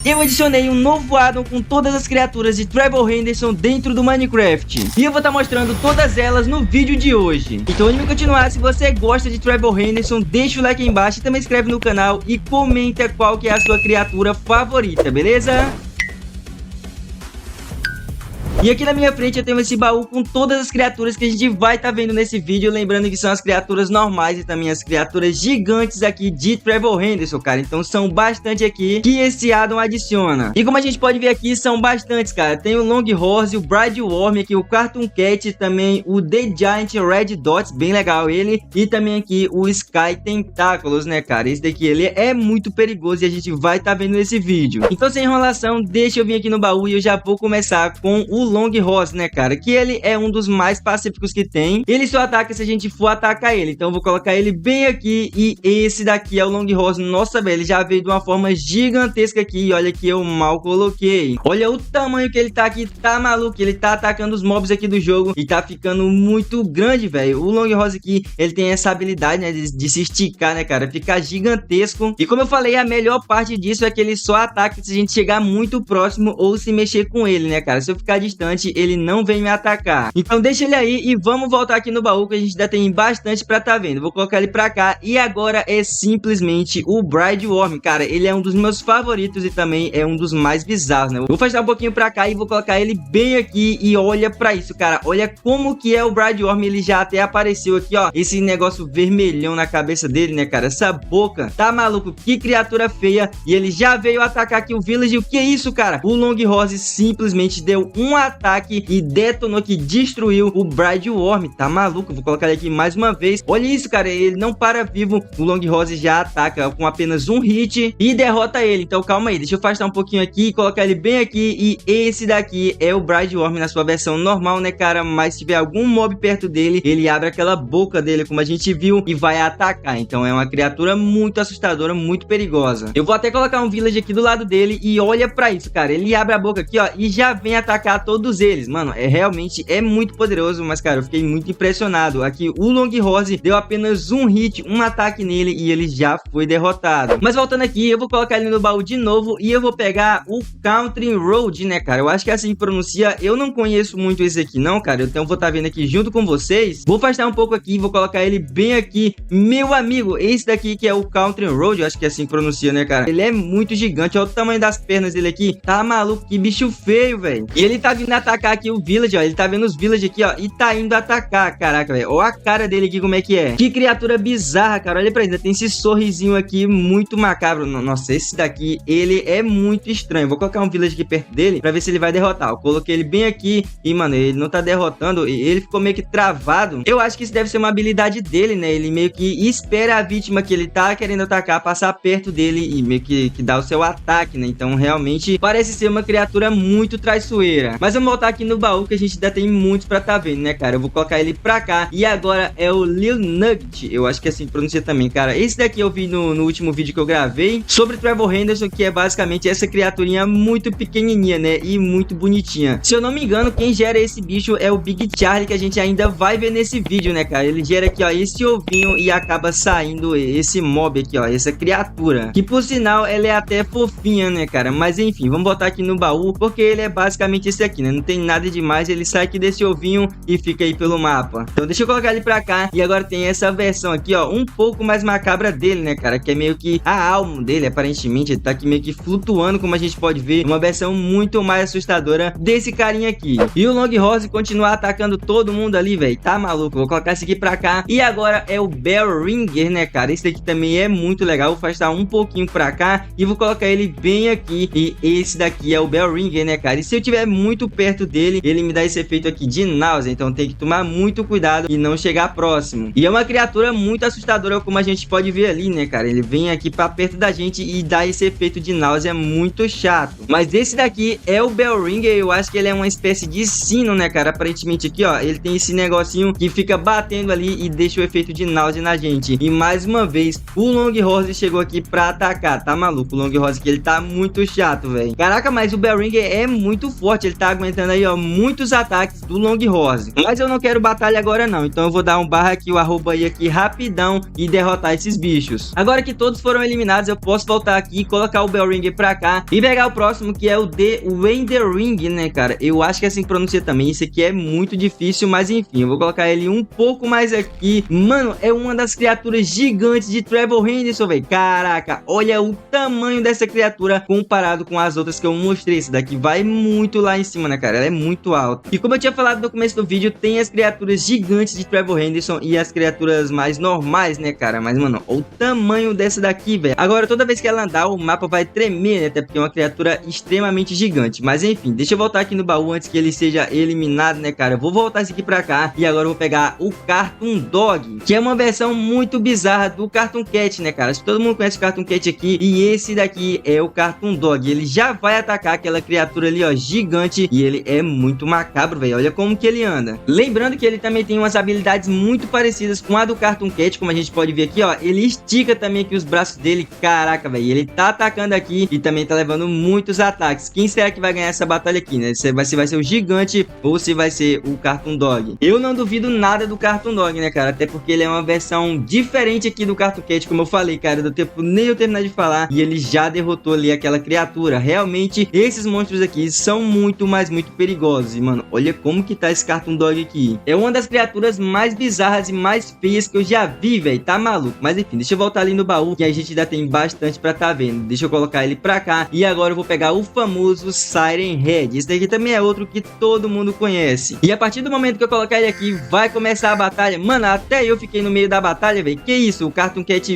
Eu adicionei um novo addon com todas as criaturas de Trevor Henderson dentro do Minecraft. E eu vou estar mostrando todas elas no vídeo de hoje. Então antes de continuar, se você gosta de Trevor Henderson, deixa o like aí embaixo e também se inscreve no canal e comenta qual que é a sua criatura favorita, beleza? E aqui na minha frente eu tenho esse baú com todas as criaturas que a gente vai estar vendo nesse vídeo. Lembrando que são as criaturas normais e também as criaturas gigantes aqui de Trevor Henderson, cara. Então são bastante aqui que esse addon adiciona. E como a gente pode ver aqui, são bastantes, cara. Tem o Long Horse, o Bride Worm aqui, o Cartoon Cat, também o The Giant Red Dots, bem legal ele. E também aqui o Sky Tentáculos, né, cara. Esse daqui, ele é muito perigoso e a gente vai estar vendo nesse vídeo. Então sem enrolação, deixa eu vir aqui no baú e eu já vou começar com o Long Horse, né, cara, que ele é um dos mais pacíficos que tem. Ele só ataca se a gente for atacar ele, então eu vou colocar ele bem aqui. E esse daqui é o Long Horse. Nossa, velho, ele já veio de uma forma gigantesca aqui. E olha que eu mal coloquei. Olha o tamanho que ele tá aqui, tá maluco. Ele tá atacando os mobs aqui do jogo e tá ficando muito grande, velho. O Long Horse aqui, ele tem essa habilidade, né, de se esticar, né, cara, ficar gigantesco. E como eu falei, a melhor parte disso é que ele só ataca se a gente chegar muito próximo ou se mexer com ele, né, cara. Se eu ficar distante, ele não vem me atacar. Então deixa ele aí e vamos voltar aqui no baú que a gente ainda tem bastante pra tá vendo. Vou colocar ele pra cá e agora é simplesmente o Bride Worm, cara. Ele é um dos meus favoritos e também é um dos mais bizarros, né? Vou afastar um pouquinho pra cá e vou colocar ele bem aqui e olha pra isso, cara. Olha como que é o Bride Worm. Ele já até apareceu aqui, ó. Esse negócio vermelhão na cabeça dele, né, cara? Essa boca. Tá maluco? Que criatura feia. E ele já veio atacar aqui o Village. O que é isso, cara? O Long Horse simplesmente deu um ataque e detonou, que destruiu o Bride Worm. Tá maluco? Vou colocar ele aqui mais uma vez. Olha isso, cara. Ele não para vivo. O Long Horse já ataca com apenas um hit e derrota ele. Então calma aí. Deixa eu afastar um pouquinho aqui e colocar ele bem aqui. E esse daqui é o Bride Worm na sua versão normal, né, cara? Mas se tiver algum mob perto dele, ele abre aquela boca dele, como a gente viu, e vai atacar. Então é uma criatura muito assustadora, muito perigosa. Eu vou até colocar um village aqui do lado dele e olha pra isso, cara. Ele abre a boca aqui, ó, e já vem atacar todos eles. Mano, realmente é muito poderoso, mas, cara, eu fiquei muito impressionado. Aqui o Long Horse deu apenas um hit, um ataque nele e ele já foi derrotado. Mas voltando aqui, eu vou colocar ele no baú de novo e eu vou pegar o Country Road, né, cara? Eu acho que é assim que pronuncia. Eu não conheço muito esse aqui não, cara. Então eu vou estar vendo aqui junto com vocês. Vou afastar um pouco aqui e vou colocar ele bem aqui. Meu amigo, esse daqui que é o Country Road, eu acho que é assim que pronuncia, né, cara? Ele é muito gigante. Olha o tamanho das pernas dele aqui. Tá maluco? Que bicho feio, velho. E ele tá vindo atacar aqui o Village, ó. Ele tá vendo os Village aqui, ó, e tá indo atacar. Caraca, velho. Olha a cara dele aqui, como é que é. Que criatura bizarra, cara. Olha pra ele. Tem esse sorrisinho aqui muito macabro. Nossa, esse daqui, ele é muito estranho. Vou colocar um Village aqui perto dele pra ver se ele vai derrotar. Eu coloquei ele bem aqui e, mano, ele não tá derrotando. Ele ficou meio que travado. Eu acho que isso deve ser uma habilidade dele, né? Ele meio que espera a vítima que ele tá querendo atacar passar perto dele e meio que dá o seu ataque, né? Então, realmente, parece ser uma criatura muito traiçoeira. Mas vamos voltar aqui no baú que a gente ainda tem muitos pra tá vendo, né, cara? Eu vou colocar ele pra cá. E agora é o Lil Nugget. Eu acho que é assim que pronuncia também, cara. Esse daqui eu vi no último vídeo que eu gravei sobre Trevor Henderson, que é basicamente essa criaturinha muito pequenininha, né? E muito bonitinha. Se eu não me engano, quem gera esse bicho é o Big Charlie, que a gente ainda vai ver nesse vídeo, né, cara? Ele gera aqui, ó, esse ovinho e acaba saindo esse mob aqui, ó, essa criatura. Que, por sinal, ela é até fofinha, né, cara? Mas, enfim, vamos botar aqui no baú, porque ele é basicamente esse aqui, né? Não tem nada demais, ele sai aqui desse ovinho e fica aí pelo mapa. Então deixa eu colocar ele pra cá. E agora tem essa versão aqui, ó, um pouco mais macabra dele, né, cara? Que é meio que a alma dele, aparentemente. Ele tá aqui meio que flutuando, como a gente pode ver. Uma versão muito mais assustadora desse carinha aqui. E o Long Horse continuar atacando todo mundo ali, velho. Tá maluco? Vou colocar esse aqui pra cá. E agora é o Bell Ringer, né, cara? Esse daqui também é muito legal. Vou afastar um pouquinho pra cá e vou colocar ele bem aqui. E esse daqui é o Bell Ringer, né, cara? E se eu tiver muito perto dele, ele me dá esse efeito aqui de náusea. Então tem que tomar muito cuidado e não chegar próximo. E é uma criatura muito assustadora, como a gente pode ver ali, né, cara? Ele vem aqui pra perto da gente e dá esse efeito de náusea muito chato. Mas esse daqui é o Bell Ringer. Eu acho que ele é uma espécie de sino, né, cara? Aparentemente aqui, ó, ele tem esse negocinho que fica batendo ali e deixa o efeito de náusea na gente. E mais uma vez, o Long Horse chegou aqui pra atacar. Tá maluco? O Long Horse aqui, ele tá muito chato, velho. Caraca, mas o Bell Ringer é muito forte. Ele tá aguentando aí, ó, muitos ataques do Longhorse. Mas eu não quero batalha agora não, então eu vou dar um barra aqui, o arroba aí aqui rapidão e derrotar esses bichos. Agora que todos foram eliminados, eu posso voltar aqui, colocar o Bellring pra cá e pegar o próximo, que é o Wendering, né, cara? Eu acho que é assim que pronuncia também. Esse aqui é muito difícil, mas enfim, eu vou colocar ele um pouco mais aqui. Mano, é uma das criaturas gigantes de Trevor Henderson, velho. Caraca, olha o tamanho dessa criatura comparado com as outras que eu mostrei. Esse daqui vai muito lá em cima, né, cara? Ela é muito alta. E como eu tinha falado no começo do vídeo, tem as criaturas gigantes de Trevor Henderson e as criaturas mais normais, né, cara? Mas, mano, olha o tamanho dessa daqui, velho. Agora, toda vez que ela andar, o mapa vai tremer, né? Até porque é uma criatura extremamente gigante. Mas, enfim, deixa eu voltar aqui no baú antes que ele seja eliminado, né, cara? Eu vou voltar esse aqui pra cá e agora eu vou pegar o Cartoon Dog, que é uma versão muito bizarra do Cartoon Cat, né, cara? Acho que todo mundo conhece o Cartoon Cat aqui e esse daqui é o Cartoon Dog. Ele já vai atacar aquela criatura ali, ó, gigante, e ele é muito macabro, velho. Olha como que ele anda. Lembrando que ele também tem umas habilidades muito parecidas com a do Cartoon Cat, como a gente pode ver aqui, ó. Ele estica também aqui os braços dele. Caraca, velho. Ele tá atacando aqui e também tá levando muitos ataques. Quem será que vai ganhar essa batalha aqui, né? Se vai ser o gigante ou se vai ser o Cartoon Dog. Eu não duvido nada do Cartoon Dog, né, cara? Até porque ele é uma versão diferente aqui do Cartoon Cat, como eu falei, cara. Do tempo nem eu terminar de falar e ele já derrotou ali aquela criatura. Realmente, esses monstros aqui são muito, mas muito perigosos. E, mano, olha como que tá esse Cartoon Dog aqui. É uma das criaturas mais bizarras e mais feias que eu já vi, velho. Tá maluco? Mas enfim, deixa eu voltar ali no baú, que a gente ainda tem bastante pra tá vendo. Deixa eu colocar ele pra cá. E agora eu vou pegar o famoso Siren Head. Esse daqui também é outro que todo mundo conhece. E a partir do momento que eu colocar ele aqui, vai começar a batalha. Mano, até eu fiquei no meio da batalha, velho. Que isso? O Cartoon Cat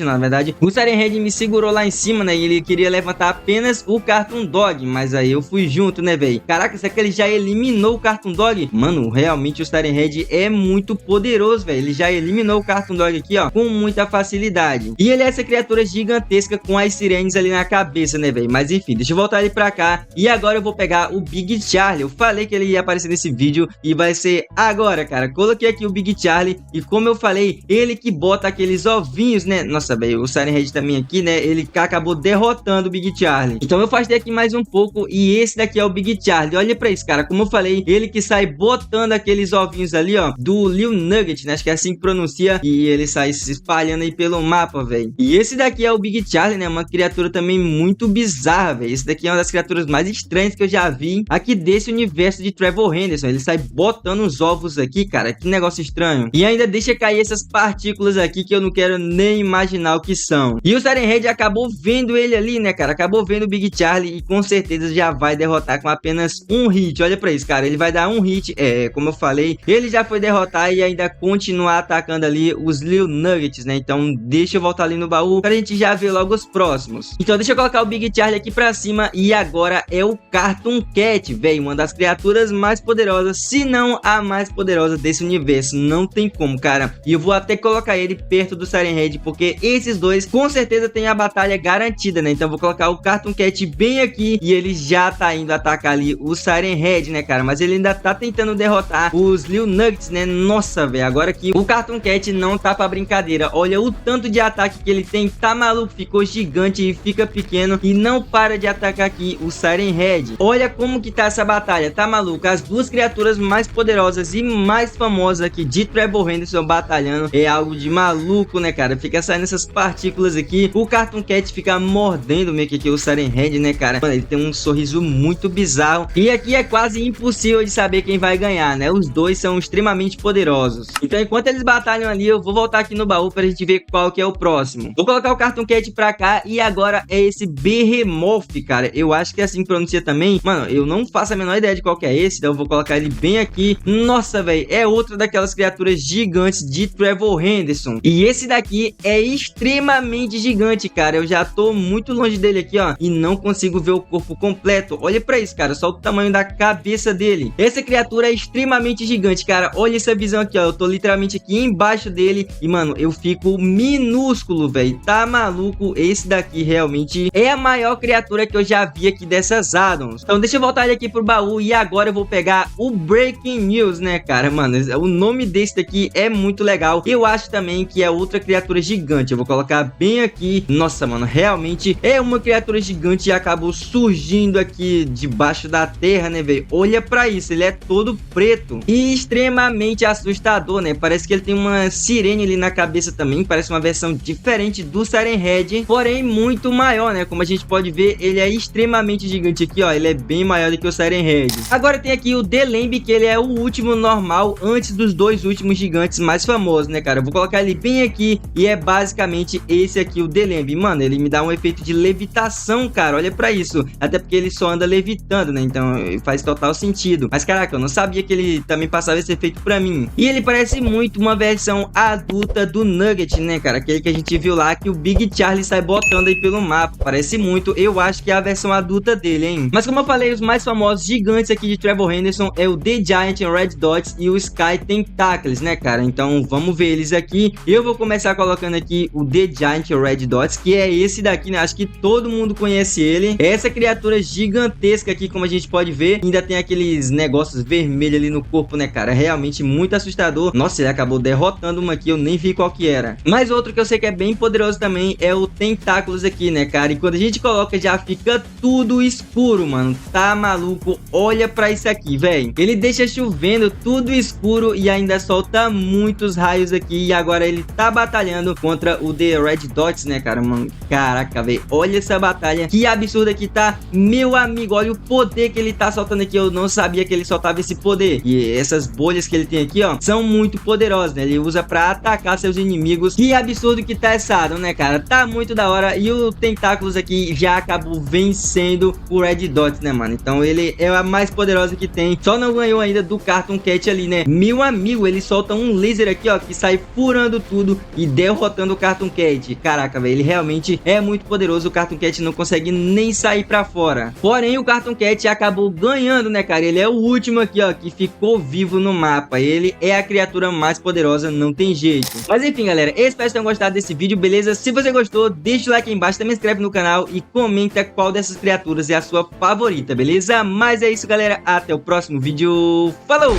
não, na verdade. O Siren Head me segurou lá em cima, né? E ele queria levantar apenas o Cartoon Dog. Mas aí eu fui junto, né, velho? Caraca, será que ele já eliminou o Cartoon Dog? Mano, realmente o Siren Head é muito poderoso, velho. Ele já eliminou o Cartoon Dog aqui, ó, com muita facilidade. E ele é essa criatura gigantesca com as sirenes ali na cabeça, né, velho? Mas enfim, deixa eu voltar ele pra cá. E agora eu vou pegar o Big Charlie. Eu falei que ele ia aparecer nesse vídeo e vai ser agora, cara. Coloquei aqui o Big Charlie e como eu falei, ele que bota aqueles ovinhos, né? Nossa, velho, o Siren Head também aqui, né? Ele acabou derrotando o Big Charlie. Então eu afastei aqui mais um pouco e esse daqui é o Big Charlie. Olha pra isso, cara. Como eu falei, ele que sai botando aqueles ovinhos ali, ó, do Lil Nugget, né? Acho que é assim que pronuncia. E ele sai se espalhando aí pelo mapa, velho. E esse daqui é o Big Charlie, né? Uma criatura também muito bizarra, velho. Esse daqui é uma das criaturas mais estranhas que eu já vi aqui desse universo de Trevor Henderson. Ele sai botando os ovos aqui, cara. Que negócio estranho. E ainda deixa cair essas partículas aqui que eu não quero nem imaginar o que são. E o Siren Head acabou vendo ele ali, né, cara? Acabou vendo o Big Charlie e com certeza já vai derrotar com apenas um hit. Olha pra isso, cara. Ele vai dar um hit. É, como eu falei, ele já foi derrotar e ainda continuar atacando ali os Lil Nuggets, né? Então deixa eu voltar ali no baú pra gente já ver logo os próximos. Então deixa eu colocar o Big Charlie aqui pra cima e agora é o Cartoon Cat, velho. Uma das criaturas mais poderosas, se não a mais poderosa desse universo. Não tem como, cara. E eu vou até colocar ele perto do Siren Head, porque esses dois com certeza tem a batalha garantida, né? Então eu vou colocar o Cartoon Cat bem aqui e ele já tá indo atacar ali o Siren Head, né, cara? Mas ele ainda tá tentando derrotar os Lil Nuggets, né? Nossa, velho. Agora que o Cartoon Cat não tá pra brincadeira. Olha o tanto de ataque que ele tem. Tá maluco? Ficou gigante e fica pequeno e não para de atacar aqui o Siren Head. Olha como que tá essa batalha. Tá maluco? As duas criaturas mais poderosas e mais famosas aqui de Trevor Henderson batalhando. É algo de maluco, né, cara? Fica saindo essas partículas aqui. O Cartoon Cat fica mordendo meio que aqui o Siren Head, né, cara? Mano, ele tem um sorriso muito bizarro. E aqui é quase impossível de saber quem vai ganhar, né? Os dois são extremamente poderosos. Então, enquanto eles batalham ali, eu vou voltar aqui no baú pra gente ver qual que é o próximo. Vou colocar o Cartoon Cat pra cá e agora é esse Behemoth, cara. Eu acho que é assim que pronuncia também. Mano, eu não faço a menor ideia de qual que é esse, então eu vou colocar ele bem aqui. Nossa, velho, é outra daquelas criaturas gigantes de Trevor Henderson. E esse daqui é extremamente gigante, cara. Eu já tô muito longe dele aqui, ó, e não consigo ver o corpo completo. Olha pra isso, cara, só o tamanho da cabeça dele. Essa criatura é extremamente gigante, cara. Olha essa visão aqui, ó. Eu tô literalmente aqui embaixo dele e, mano, eu fico minúsculo, velho. Tá maluco? Esse daqui realmente é a maior criatura que eu já vi aqui dessas addons. Então deixa eu voltar ele aqui pro baú e agora eu vou pegar o Breaking News, né, cara? Mano, o nome desse daqui é muito legal. Eu acho também que é outra criatura gigante. Eu vou colocar bem aqui. Nossa, mano, realmente é uma criatura gigante e acabou surgindo aqui debaixo debaixo da terra, né, velho? Olha pra isso, ele é todo preto e extremamente assustador, né? Parece que ele tem uma sirene ali na cabeça também, parece uma versão diferente do Siren Head, porém muito maior, né? Como a gente pode ver, ele é extremamente gigante aqui, ó, ele é bem maior do que o Siren Head. Agora tem aqui o Delembe, que ele é o último normal antes dos dois últimos gigantes mais famosos, né, cara? Eu vou colocar ele bem aqui e é basicamente esse aqui, o Delembe. Mano, ele me dá um efeito de levitação, cara, olha pra isso. Até porque ele só anda levitando, né? Então faz total sentido. Mas caraca, eu não sabia que ele também passava esse efeito pra mim. E ele parece muito uma versão adulta do Nugget, né, cara? Aquele que a gente viu lá que o Big Charlie sai botando aí pelo mapa. Parece muito, eu acho que é a versão adulta dele, hein? Mas como eu falei, os mais famosos gigantes aqui de Trevor Henderson é o The Giant Red Dots e o Sky Tentacles, né, cara? Então vamos ver eles aqui. Eu vou começar colocando aqui o The Giant Red Dots, que é esse daqui, né? Acho que todo mundo conhece ele. Essa criatura gigantesca aqui, como a gente pode ver, ainda tem aqueles negócios vermelhos ali no corpo, né, cara? Realmente muito assustador. Nossa, ele acabou derrotando uma aqui, eu nem vi qual que era. Mas outro que eu sei que é bem poderoso também é o Tentáculos aqui, né, cara? E quando a gente coloca, já fica tudo escuro, mano. Tá maluco? Olha pra isso aqui, velho. Ele deixa chovendo, tudo escuro e ainda solta muitos raios aqui. E agora ele tá batalhando contra o The Red Dots, né, cara? Mano, caraca, velho. Olha essa batalha. Que absurda que tá. Meu amigo, olha o poder que ele tá soltando aqui. Eu não sabia que ele soltava esse poder. E essas bolhas que ele tem aqui, ó, são muito poderosas, né? Ele usa pra atacar seus inimigos. Que absurdo que tá essa área, né, cara? Tá muito da hora. E o Tentáculos aqui já acabou vencendo o Red Dots, né, mano? Então ele é a mais poderosa que tem. Só não ganhou ainda do Cartoon Cat ali, né? Meu amigo, ele solta um laser aqui, ó, que sai furando tudo e derrotando o Cartoon Cat. Caraca, velho, ele realmente é muito poderoso. O Cartoon Cat não consegue nem sair pra fora. Porém, o Cartoon Cat acabou ganhando, né, cara? Ele é o último aqui, ó, que ficou vivo no mapa. Ele é a criatura mais poderosa, não tem jeito. Mas enfim, galera, espero que vocês tenham gostado desse vídeo, beleza? Se você gostou, deixa o like aí embaixo, também se inscreve no canal e comenta qual dessas criaturas é a sua favorita, beleza? Mas é isso, galera. Até o próximo vídeo. Falou!